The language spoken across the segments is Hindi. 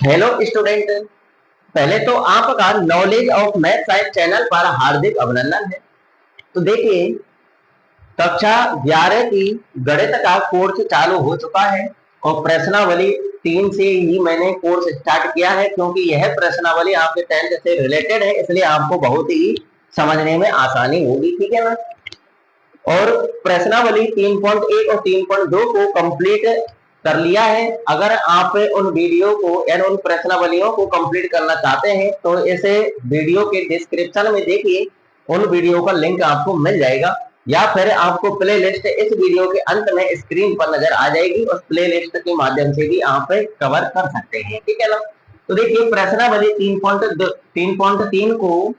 Hello student. पहले तो आपका knowledge of math science channel पर हार्दिक अभिनंदन है। तो देखिए, कक्षा 11 की गणित का कोर्स चालू हो चुका है और प्रश्नावली 3 से ही मैंने कोर्स स्टार्ट किया है, क्योंकि यह प्रश्नावली आपके 10th से रिलेटेड है, इसलिए आपको बहुत ही समझने में आसानी होगी। ठीक है ना। और प्रश्नावली 3.1 और 3.2 को कंप्लीट कर लिया है। अगर आप उन वीडियो को यानी उन प्रश्नावलियों को कंप्लीट करना चाहते हैं तो इसे वीडियो के डिस्क्रिप्शन में देखिए, उन वीडियो का लिंक आपको मिल जाएगा, या फिर आपको प्ले लिस्ट इस वीडियो के अंत में स्क्रीन पर नजर आ जाएगी। उस प्ले लिस्ट के माध्यम से भी आप कवर कर सकते हैं। ठीक है ना। तो देखिए, प्रश्नावली 3.3 को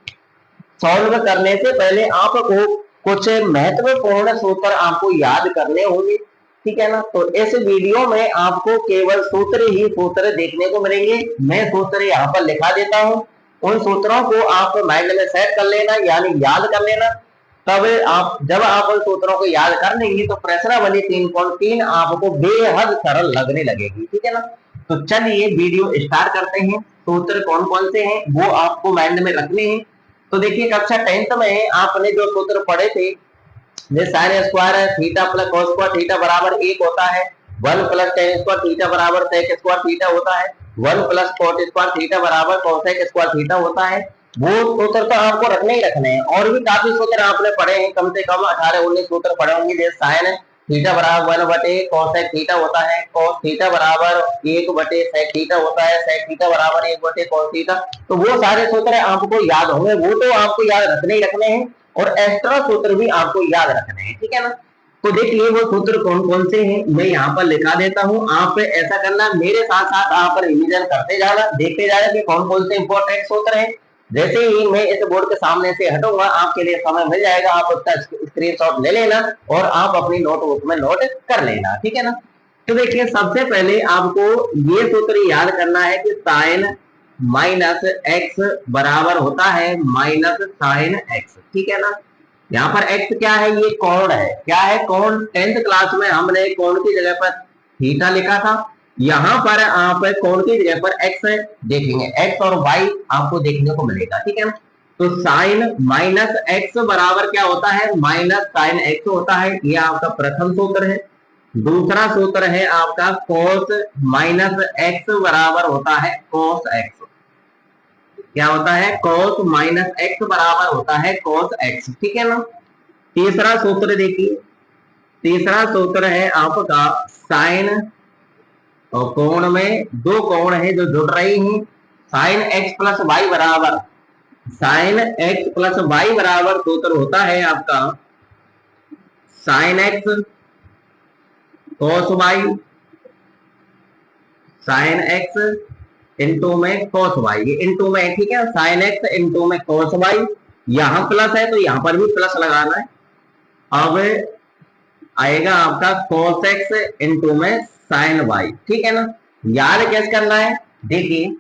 सॉल्व करने से पहले आपको कुछ महत्वपूर्ण सूत्र आपको याद करने होंगे। ठीक है ना। तो इस वीडियो में आपको केवल सूत्र ही सूत्र देखने को मिलेंगे। मैं सूत्र यहाँ पर लिखा देता हूँ, उन सूत्रों को आप माइंड में सेट कर लेना, यानी याद कर लेना। तब जब आप उन सूत्रों को याद कर लेंगे तो प्रश्नावली 3.3 आपको बेहद सरल लगने लगेगी। ठीक है ना। तो चलिए वीडियो स्टार्ट करते हैं। सूत्र कौन कौन से हैं वो आपको माइंड में रखने हैं। तो देखिए, कक्षा 10th में आपने जो सूत्र पढ़े थे, sine square theta plus cos square theta बराबर 1 होता है, 1 प्लस टेन स्क्वायर थीटा बराबर सेक स्क्वायर थीटा होता है, 1 प्लस कॉट स्क्वायर थीटा बराबर कोसेक स्क्वायर थीटा होता है। वो सूत्र तो आपको रखने ही रखने हैं। और भी काफी सूत्र आपने पढ़े हैं, कम से कम 18-19 सूत्र पढ़े होंगे। जैसे साइन थीटा बराबर 1 बटे कोसेक थीटा होता है, कोस थीटा बराबर 1 बटे सेक थीटा होता है, सेक थीटा बराबर 1 बटे कोस थीटा। तो वो सारे सूत्र आपको याद होंगे, वो तो आपको याद रखने ही रखने हैं, और एक्स्ट्रा सूत्र भी आपको याद रखने हैं। ठीक है ना। तो देखिए, वो सूत्र कौन कौन से हैं मैं यहाँ पर लिखा देता हूँ। आप ऐसा करना, मेरे साथ साथ आप रिवीजन करते जाना, देखते जाना कि कौन कौन से इंपॉर्टेंट सूत्र हैं। जैसे ही मैं इस बोर्ड के सामने से हटूंगा, आपके लिए समय मिल जाएगा, आप उसका स्क्रीनशॉट ले लेना और आप अपनी नोटबुक में नोट कर लेना। ठीक है ना। तो देखिए, सबसे पहले आपको ये सूत्र याद करना है कि साइन माइनस एक्स बराबर होता है माइनस साइन एक्स। ठीक है ना। यहाँ पर एक्स क्या है, ये कोण है। क्या है, कोण। 10th क्लास में हमने कोण की जगह पर थीटा लिखा था, यहाँ पर आप कोण की जगह पर एक्स देखेंगे, एक्स और वाई आपको देखने को मिलेगा। ठीक है ना। तो साइन माइनस एक्स बराबर क्या होता है, माइनस साइन एक्स होता है। ये आपका प्रथम सूत्र है। दूसरा सूत्र है आपका कोस माइनस एक्स बराबर होता है कोस एक्स। क्या होता है, कोस माइनस एक्स बराबर होता है कोस एक्स। ठीक है ना। तीसरा सूत्र देखिए, तीसरा सूत्र है आपका साइन, और कोण में दो कोण है जो जुड़ रही हैं, साइन एक्स प्लस वाई बराबर, साइन एक्स प्लस वाई बराबर सूत्र होता है आपका sine x cos y, sign x into में कोस वाई, ये इंटू में। ठीक है, साइन एक्स इंटू में कोस वाई, यहां प्लस है तो यहां पर भी प्लस लगाना है। अब आएगा आपका कोस एक्स इंटू में साइन वाई। ठीक है ना। याद कैसे करना है, देखिए,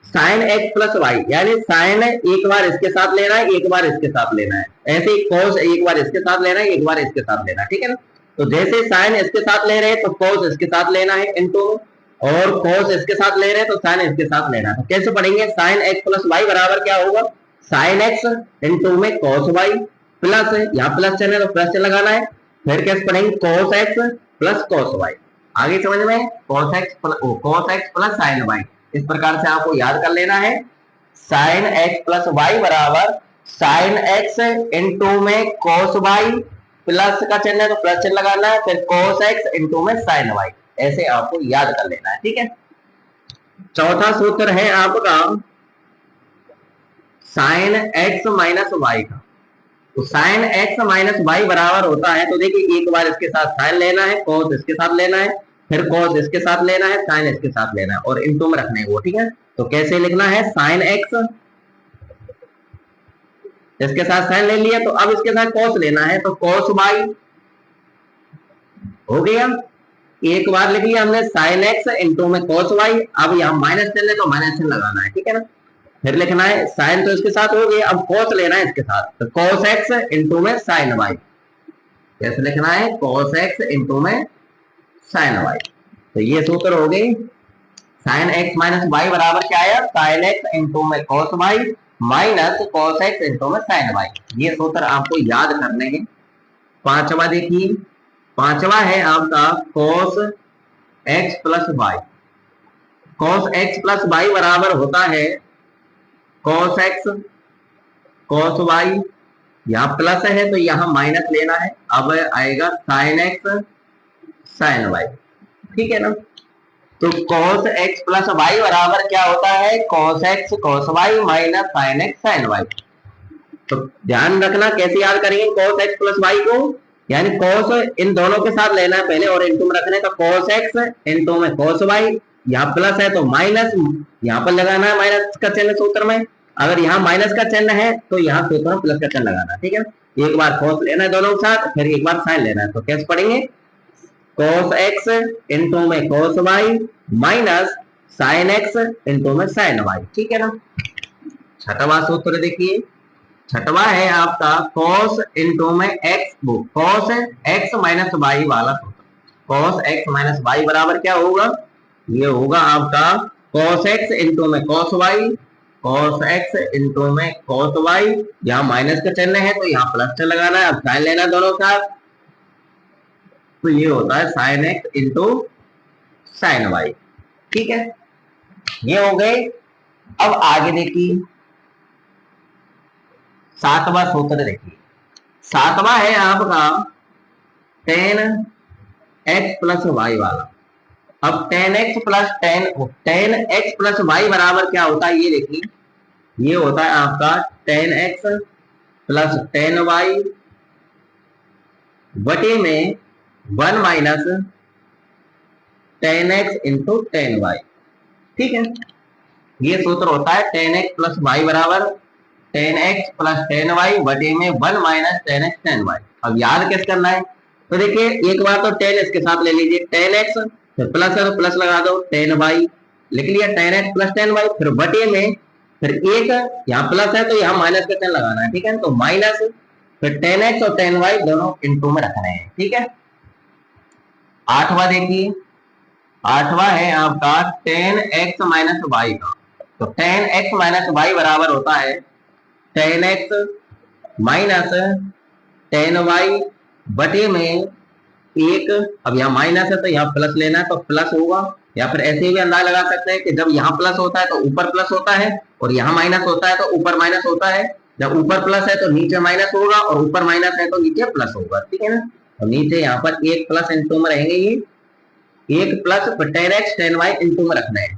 साइन एक्स प्लस वाई यानी साइन एक बार इसके साथ लेना है, एक बार इसके साथ लेना है। ऐसे ही कोस एक बार इसके साथ लेना है, एक बार इसके साथ लेना है। ठीक है ना। तो जैसे साइन इसके साथ ले रहे हैं तो कोस इसके साथ लेना है इंटू, और कोस इसके साथ ले रहे हैं तो साइन इसके साथ लेना है। तो कैसे पढ़ेंगे, साइन एक्स प्लस वाई बराबर क्या होगा, साइन एक्स इंटू में कोस वाई, प्लस यहाँ प्लस चिन्ह है तो प्लस चिन्ह लगाना है। फिर कैसे पढ़ेंगे, cos x plus cos y. आगे समझ में, cos x plus sine y. इस प्रकार से आपको याद कर लेना है, साइन एक्स प्लस वाई बराबर साइन एक्स इंटू में कोस वाई, प्लस का चिन्ह है तो प्लस चिन्ह लगाना है, फिर कोस एक्स इंटू में साइन वाई। ऐसे आपको याद कर लेना है। ठीक है। चौथा सूत्र है आपका साइन एक्स माइनस वाई का। तो साइन एक्स माइनस वाई बराबर होता है, तो देखिए, एक बार इसके साथ साइन लेना है, कोस इसके साथ लेना है, फिर कोस इसके साथ लेना है, साइन इसके साथ लेना है, और इनटू में रखना है वो। ठीक है। तो कैसे लिखना है, साइन एक्स, इसके साथ साइन ले लिया, तो अब इसके साथ कोस लेना है, तो कोस वाई हो गया। एक बार लिख लिया हमने साइन एक्स इंटू में कोस वाई। अब यहाँ माइनस चिन्ह है तो माइनस चिन्ह लगाना है। ठीक है ना। फिर लिखना है, साइन तो इसके साथ हो गया, अब कोस लेना है इसके साथ, तो कोस एक्स इंटू में साइन वाई। कैसे लिखना है, कोस एक्स इंटू में साइन वाई। तो ये सूत्र हो गए साइन एक्स माइनस वाई बराबर क्या आया, साइन एक्स इंटू में cos y minus cos x into में साइन वाई। ये सूत्र आपको याद करने हैं। पांचवा देखिए, पांचवा है आपका cos x plus y. Cos x plus y बराबर होता है कॉस एक्स कॉस वाई, यहाँ प्लस है तो यहाँ माइनस लेना है, अब आएगा साइन एक्स साइन वाई, ठीक है ना। तो cos x प्लस वाई बराबर क्या होता है, cos x cos y minus sine x sine Y. तो ध्यान रखना कैसे याद करेंगे cos x प्लस वाई को, यानी cos इन दोनों के साथ लेना है पहले और इनटू में रखने का cos x इनटू में cos y, यहाँ प्लस है तो माइनस यहाँ पर लगाना है माइनस का चिन्ह सूत्र में, अगर यहाँ माइनस का चिन्ह है तो यहाँ सूत्र में प्लस का चिन्ह लगाना है, ठीक है। एक बार cos लेना है दोनों के साथ, फिर एक बार साइन लेना है, तो कैसे पढ़ेंगे cos x इंटू में cos y minus sine x into में साइन वाई, ठीक है ना। छठवा सूत्र देखिए, छठवा है आपका cos इंटू में x, cos x minus y वाला सूत्र। cos x माइनस वाई बराबर क्या होगा, ये होगा आपका cos x इंटू में cos y, cos x into में cos y, यहाँ माइनस का चिन्ह है तो यहाँ प्लस लगाना है, अब साइन लेना दोनों साथ, तो ये होता है sine x into sine y, ठीक है। ये हो गए। अब आगे देखिए सातवां सूत्र देखिए, सातवां है आपका टेन एक्स प्लस वाई वाला। अब tan x plus ten x plus y बराबर क्या होता है, ये देखिए, ये होता है आपका tan x plus ten Y बटे में one minus tan x into tan Y, ठीक है। ये सूत्र होता है टेन एक्स प्लस वाई बराबर tan x plus ten Y बटे में one minus tan x ten y. अब याद कैसे करना है, तो देखिए एक बार तो टेन एक्स के साथ ले लीजिए, टेन एक्स फिर प्लस है तो प्लस लगा दो, टेन वाई लिख लिया, tan x plus ten y, फिर बटे में फिर एक यहाँ प्लस है तो यहाँ माइनस का चिन्ह लगाना है, ठीक है। तो माइनस फिर टेन एक्स और टेन वाई दोनों इंटू में रखने हैं, ठीक है। आठवां देखिए, आठवां है आपका टेन एक्स माइनस वाई का। तो टेन एक्स माइनस वाई बराबर होता है tan x minus ten Y बटे में एक, अब यहाँ माइनस है तो यहाँ प्लस लेना है तो प्लस होगा, या फिर ऐसे भी अंदाजा लगा सकते हैं कि जब यहाँ प्लस होता है तो ऊपर प्लस होता है और यहाँ माइनस होता है तो ऊपर माइनस होता है, जब ऊपर प्लस है तो नीचे माइनस होगा और ऊपर माइनस है तो नीचे प्लस होगा, ठीक है ना। और नीचे यहाँ पर एक प्लस इंटू में रहेंगे, ये एक plus ten x ten y into में रखना है,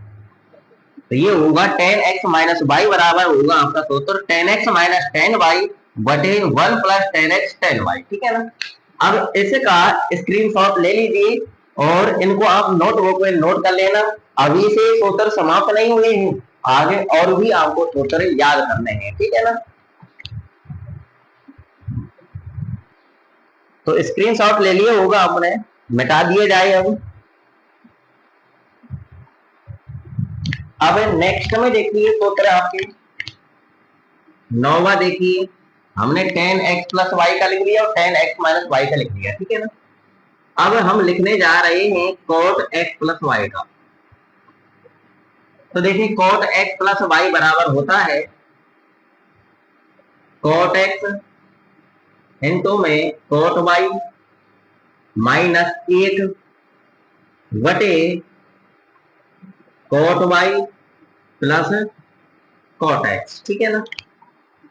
तो ये होगा टेन एक्स माइनस वाई बराबर होगा आपका सूत्र ten x minus ten Y बटे one plus ten x ten Y, ठीक है ना। अब इसे का स्क्रीनशॉट ले लीजिए और इनको आप नोटबुक में नोट कर लेना। अभी से सूत्र समाप्त नहीं हुए हैं, आगे और भी आपको सूत्र याद करने हैं, ठीक है ना। तो स्क्रीनशॉट ले लिए होगा आपने, मिटा दिए जाए। अब नेक्स्ट में देखिए सूत्र आपके नौवा देखिए, हमने टेन एक्स प्लस वाई का लिख लिया और टेन एक्स माइनस वाई का लिख लिया, ठीक है ना। अब हम लिखने जा रहे हैं cot x प्लस वाई का। तो देखिए cot x प्लस वाई बराबर होता है cot x इंटू में cot y माइनस एक बटे cot y plus cot x, ठीक है ना।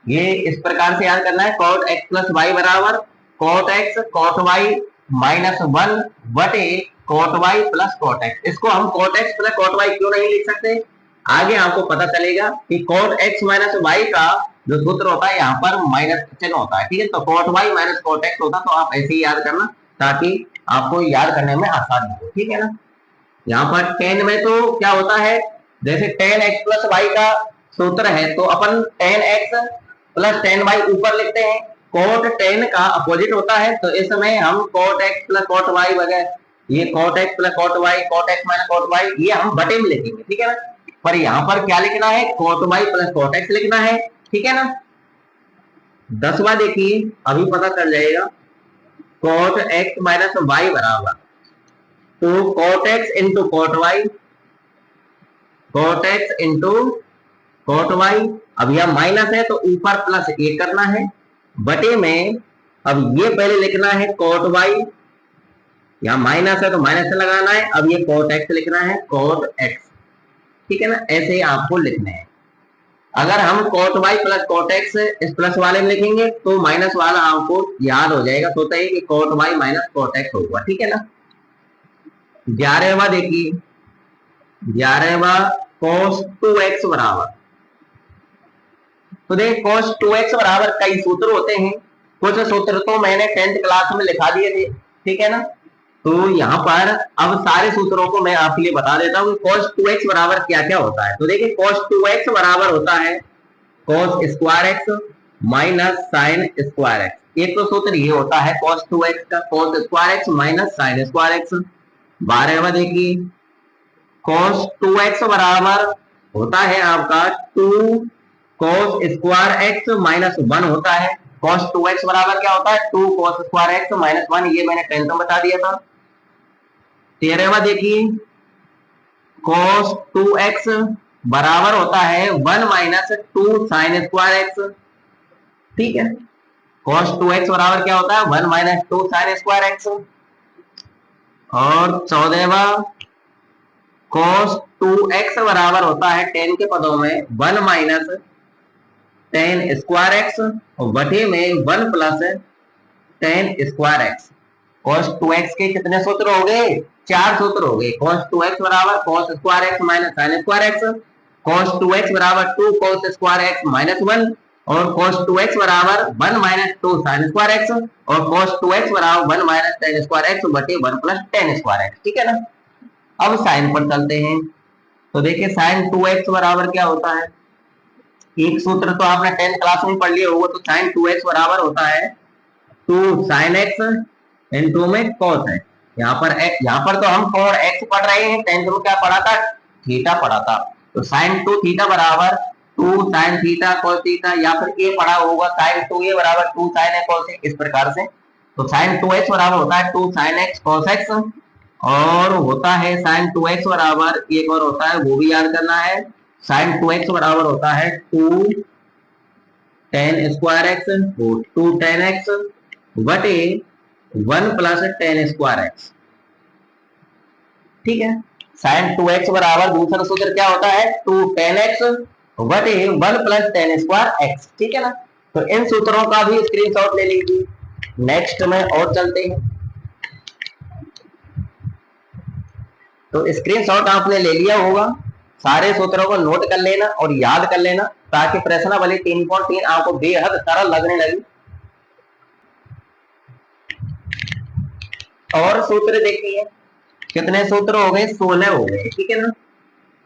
ये इस प्रकार से याद करना है, cot x प्लस वाई बराबर cot x cot y minus one बटे cot y plus cot x। इसको हम cot x plus cot y क्यों नहीं लिख सकते, आगे आपको पता चलेगा कि cot x माइनस y का जो सूत्र होता है यहाँ पर माइनस चिन्ह होता है, ठीक है। तो cot y minus cot x होता, तो आप ऐसे ही याद करना ताकि आपको याद करने में आसानी हो, ठीक है ना। यहाँ पर टेन में तो क्या होता है, जैसे टेन एक्स प्लस वाई का सूत्र है तो अपन ten x plus ten Y ऊपर लिखते हैं, कोट टेन का अपोजिट होता है, तो इस समय हम cot x plus cot y वगैरह, ये cot x plus cot y, cot x minus cot y, ये हम बटे में लिखेंगे, ठीक है ना। पर यहाँ पर क्या लिखना है, cot y plus cot x लिखना है, ठीक है ना। दसवां देखिए, अभी पता चल जाएगा, कोट एक्स माइनस वाई बराबर तो cot x into cot y cot x into cot y। अब यह माइनस है तो ऊपर प्लस ए करना है, बटे में अब ये पहले लिखना है cot y, यहाँ माइनस है तो माइनस से लगाना है, अब ये cot x लिखना है cot x, ठीक है ना। ऐसे ही आपको लिखने हैं। अगर हम cot y plus cot x इस प्लस वाले में लिखेंगे तो माइनस वाला आपको याद हो जाएगा, तो है कि cot y minus cot x होगा, ठीक है ना। 11वां देखिए, 11वां cos 2x बराबर, तो देख cos 2x बराबर कई सूत्र होते हैं, कुछ सूत्र तो मैंने 10th क्लास में लिखा दिए थे, ठीक है ना। तो यहाँ पर अब सारे सूत्रों को मैं आपके लिए बता देता हूँ cos 2x बराबर क्या क्या होता है। तो देखिए cos 2x बराबर होता है cos square x minus sine square x। एक तो सूत्र ये होता है cos 2x का, cos square x minus sine square x। 12वां देखिए, cos 2x बराबर होता है आपका 2 cos स्क्वायर x माइनस 1 होता है। cos 2x बराबर क्या होता है 2 cos स्क्वायर x माइनस 1, ये मैंने 10th में बता दिया था। 13वां देखिए, cos 2x बराबर होता है 1 माइनस 2 साइन स्क्वायर x, ठीक है। cos 2x बराबर क्या होता है 1 माइनस 2 साइन स्क्वायर x। और 14वां, cos 2x बराबर होता है 10 के पदों में 1 माइनस 10 स्क्वायर एक्स और बटे में 1 plus 10 square x. cos 2x के कितने सूत्र हो गए, 4 सूत्र हो गए। cos 2x बराबर cos square x minus sine square x, cos 2x बराबर 2 cos स्क्वायर एक्स माइनस 1, और cos 2x बराबर 1 माइनस 2 साइन स्क्वायर एक्स, और cos 2x बराबर 1 माइनस 10 स्क्वायर एक्स बटे 1 प्लस 10 स्क्वायर एक्स, ठीक है ना। अब साइन पर चलते हैं। तो देखिए साइन 2x बराबर क्या होता है, एक सूत्र तो आपने 10th क्लास में पढ़ लिया होगा। तो साइन 2x बराबर होता है 2 साइन x इंटू में cos x। यहाँ पर तो हम कोण x पढ़ रहे हैं, 10th में क्या पढ़ा था, थीटा पढ़ा था। तो साइन 2 थीटा बराबर 2 साइन थीटा cos थीटा, या फिर ए पढ़ा होगा साइन 2a बराबर 2 साइन a cos a, इस प्रकार से। तो साइन 2x बराबर होता है 2 साइन x cos x, और होता है साइन 2x बराबर एक और होता है वो भी याद करना है, साइन 2x बराबर होता है 2 tan square x, 2 tan x बटे 1 प्लस 10 स्क्वायर एक्स, ठीक है। साइन 2x बराबर दूसरा सूत्र क्या होता है 2 tan x बटे 1 प्लस 10 स्क्वायर एक्स, ठीक है ना। तो इन सूत्रों का भी स्क्रीनशॉट ले लीजिए। नेक्स्ट में और चलते हैं। तो स्क्रीनशॉट आपने ले लिया होगा, सारे सूत्रों को नोट कर लेना और याद कर लेना, ताकि प्रश्नावली 3.3 आपको बेहद सरल लगने लगी। और सूत्र देखिए, कितने सूत्र हो गए, 16 हो गए, ठीक है ना।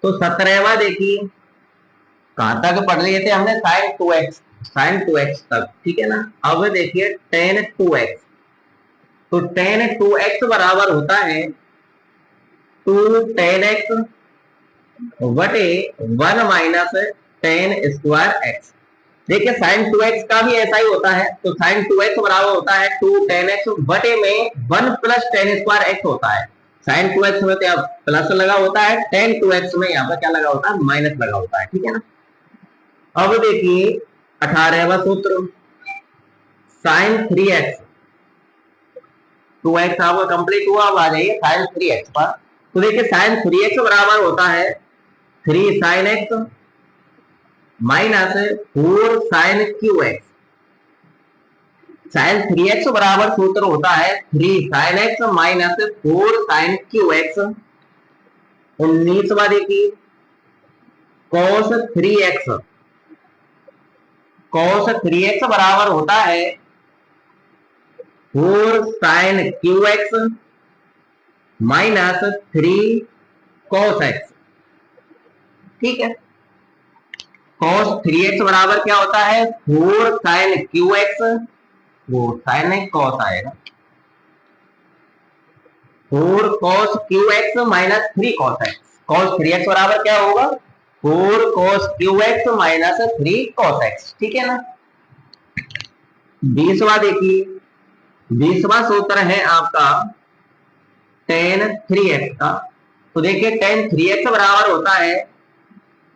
तो 17वां देखिए, कहां तक पढ़ लिए थे हमने, साइन 2x तक, ठीक है ना। अब देखिए tan 2x, तो tan 2x बराबर होता है 2 tan x बटे 1 माइनस 10 स्क्वायर एक्स। देखिए साइन 2x का भी ऐसा ही होता है। तो साइन 2x बराबर होता है 2 tan x बटे में 1 प्लस 10 स्क्वायर एक्स होता है। साइन 2x में तो यहाँ प्लस लगा होता है, tan 2x में यहाँ पर क्या लगा होता है, माइनस लगा होता है, ठीक है ना। अब देखिए 18वां सूत्र, साइन 3x, 2x आपका कंप्लीट हुआ, अब आ जाइए साइन 3x पर। तो देखिए साइन 3x बराबर होता है 3 sine x minus 4 sine cube X. Sine 3x बराबर सूत्र होता है 3 sine x minus 4 sine cube X. 19वां देखिए, cos 3x, cos 3x बराबर होता है 4 sine cube X minus 3 cos x, ठीक है। cos 3x बराबर क्या होता है 4 साइन क्यू एक्स, वो साइन नहीं cos आएगा, 4 cos Q X minus 3 cos x। cos 3x बराबर क्या होगा 4 cos Q X minus 3 cos x, ठीक है ना। 20वां देखिए, 20वां सूत्र है आपका tan 3x का। तो देखिए tan 3x बराबर होता है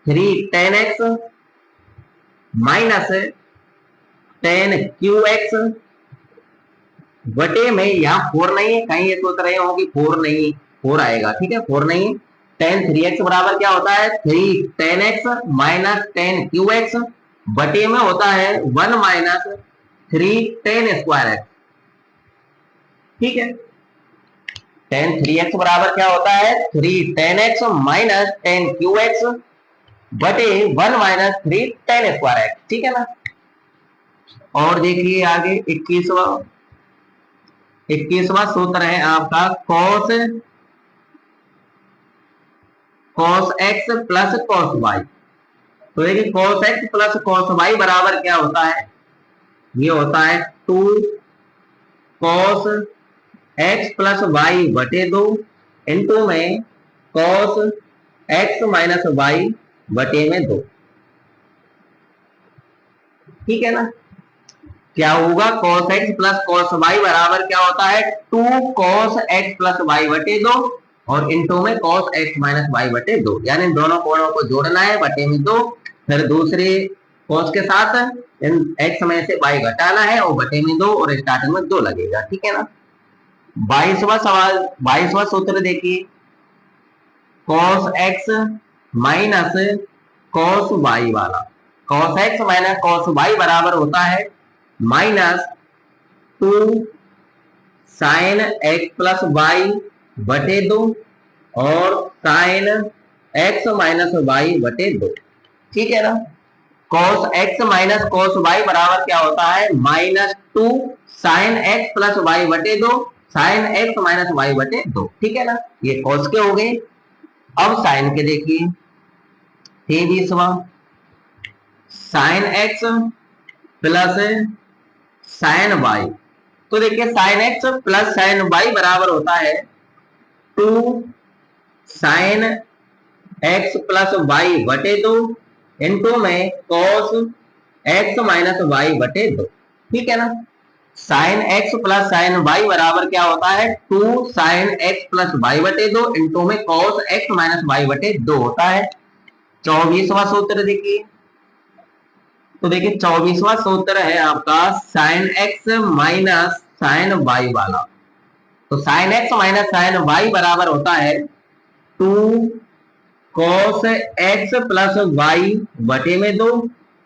3 ten x minus 10 Q x बटे में, यहाँ 4 नहीं है, कहीं ये सोच रहे हो कि 4 नहीं, 4 आएगा, ठीक है, 4 नहीं, टेन 3x बराबर क्या होता है 3 ten x minus 10 Q x बटे में होता है 1 माइनस 3 टेन स्क्वायर एक्स, ठीक है। टेन 3x बराबर क्या होता है 3 ten x minus 10 Q x बटे 1 माइनस 3 टेन स्क्वायर एक्स, ठीक है ना। और देखिए आगे 21वां सूत्र है आपका cos x plus cos y। तो देखिए cos x plus cos y बराबर क्या होता है, ये होता है 2 cos x प्लस y बटे 2 इंटू में cos x माइनस y बटे में 2, ठीक है ना। क्या होगा cos x plus cos y बराबर क्या होता है 2 cos x प्लस y बटे 2 और इंटू में cos x माइनस y बटे 2, यानी दोनों कोणों को जोड़ना है बटे में 2, फिर दूसरे cos के साथ इन x में से y घटाना है और बटे में 2 और स्टार्टिंग में 2 लगेगा, ठीक है ना। 22वां सवाल, 22वां सूत्र देखिए cos x minus cos y वाला, cos x minus cos y बराबर होता है minus 2 sine x plus y बटे 2 और साइन x माइनस वाई बटे 2, ठीक है ना। cos x minus cos y बराबर क्या होता है minus 2 sine x plus y बटे 2 साइन x माइनस वाई बटे 2, ठीक है ना। ये cos के हो गए। अब साइन के देखिए 23वां sine x plus sine Y. तो देखिए sine x plus sine Y बराबर होता है 2 साइन एक्स प्लस वाई बटे 2 इंटू में कॉस एक्स माइनस वाई बटे 2, ठीक है ना। Sine x plus sine Y बराबर क्या होता है 2 साइन एक्स प्लस वाई बटे 2 इंटू में कॉस एक्स माइनस वाई बटे 2 होता है। 24वां सूत्र देखिए, तो देखिए 24वां सूत्र है आपका sine x minus sine y वाला। तो sine x minus sine Y बराबर होता है 2 कॉस एक्स प्लस वाई बटे में 2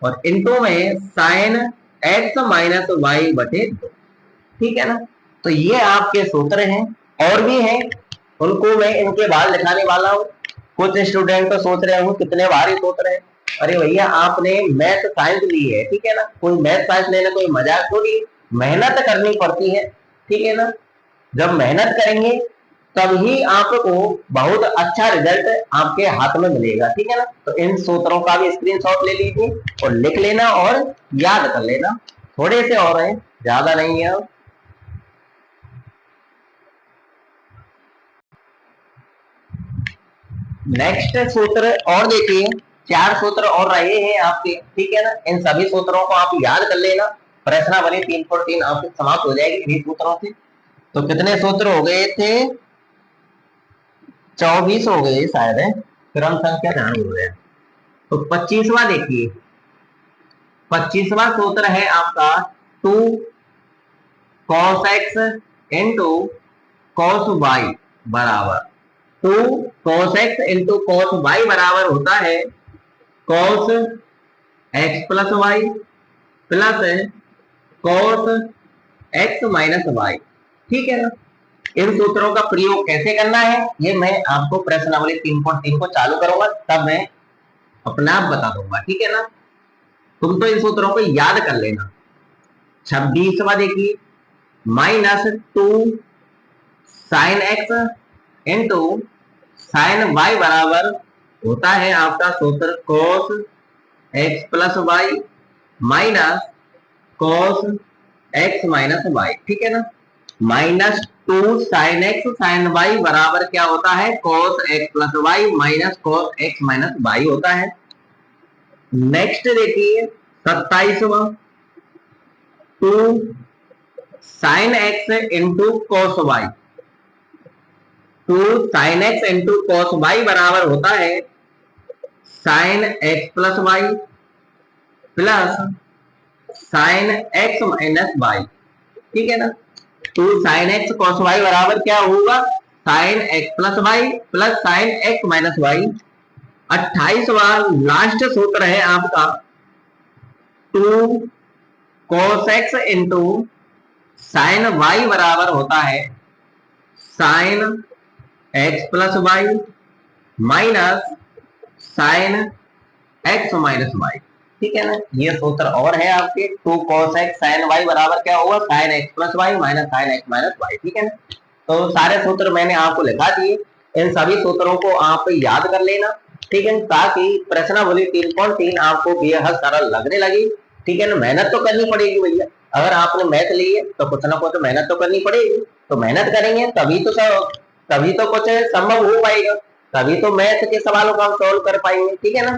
और इंटू में साइन एक्स माइनस वाई बटे 2, ठीक है ना। तो ये आपके सूत्र हैं, और भी हैं, उनको मैं इनके बाद लिखाने वाला हूँ। कुछ स्टूडेंट तो सोच रहे हो कितने भारी सूत्र हैं, अरे भैया आपने मैथ साइंस ली है, ठीक है ना, कोई मैथ साइंस लेना कोई मजाक थोड़ी, मेहनत करनी पड़ती है, ठीक है ना। जब मेहनत करेंगे तभी आपको बहुत अच्छा रिजल्ट आपके हाथ में मिलेगा, ठीक है ना। तो इन सूत्रों का भी स्क्रीनशॉट ले लीजिए और लिख लेना और याद कर लेना, थोड़े से और हैं, ज्यादा नहीं है। नेक्स्ट सूत्र और देखिए 4 सूत्र और रहे हैं आपके, ठीक है ना। इन सभी सूत्रों को आप याद कर लेना, प्रश्नावली 3 आपकी समाप्त हो जाएगी इन्हीं सूत्रों से। तो कितने सूत्र हो गए थे 24 हो गए शायद है, क्रम संख्या ध्यान हो गया। तो 25वां देखिए, 25वां सूत्र है आपका 2 cos x into cos y बराबर 2 cos x into cos y बराबर होता है cos x plus Y plus cos x minus Y, ठीक है ना। इन सूत्रों का प्रयोग कैसे करना है ये मैं आपको प्रश्नावली 3.3 को चालू करूंगा तब मैं अपने आप बता दूंगा, ठीक है ना। तुम तो इन सूत्रों को याद कर लेना। 26वां देखिए minus 2 sine x into sine Y बराबर होता है आपका सूत्र cos x plus Y minus cos x minus Y, ठीक है ना। Minus 2 sine x sine Y बराबर क्या होता है cos x plus Y minus cos x minus y होता है। नेक्स्ट देखिए 27वां 2 sine x into cos y, 2 sine x into cos y बराबर होता है sine x plus Y plus sine x minus Y, ठीक है ना। तो साइन एक्स कॉस वाई बराबर क्या होगा, sine x plus Y plus sine x minus Y. 28वां लास्ट सूत्र है आपका 2 cos x into sine Y बराबर होता है sine x plus Y minus sine x minus Y, ठीक है ना। ये सूत्र और है आपके 2 cos x साइन वाई बराबर क्या होगा, sine x plus Y minus sine x minus Y, ठीक है ना। तो सारे सूत्र मैंने आपको लिखा दिए, इन सभी सूत्रों को आप याद कर लेना, ठीक है, ताकि प्रश्नावली 3.3 आपको बेहद सरल लगने लगी, ठीक है ना। मेहनत तो करनी पड़ेगी भैया, अगर आपने मैथ ली है तो कुछ ना कुछ मेहनत तो करनी पड़ेगी, तो मेहनत करेंगे तभी तो कुछ संभव हो पाएगा, तभी तो मैथ के सवालों को हम सॉल्व कर पाएंगे, ठीक है ना।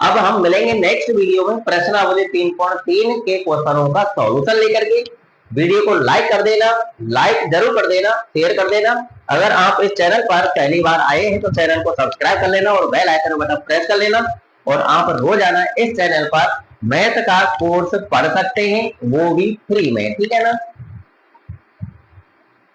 अब हम मिलेंगे नेक्स्ट वीडियो में प्रश्नावली 3.3 के क्वेश्चनों का सॉल्यूशन लेकर के। वीडियो को लाइक कर देना, लाइक जरूर कर देना, शेयर कर देना। अगर आप इस चैनल पर पहली बार आए हैं तो चैनल को सब्सक्राइब कर लेना और बेल आइकन बटन प्रेस कर लेना। और आप रोजाना इस चैनल पर मैथ का कोर्स पढ़ सकते हैं, वो भी फ्री में, ठीक है ना।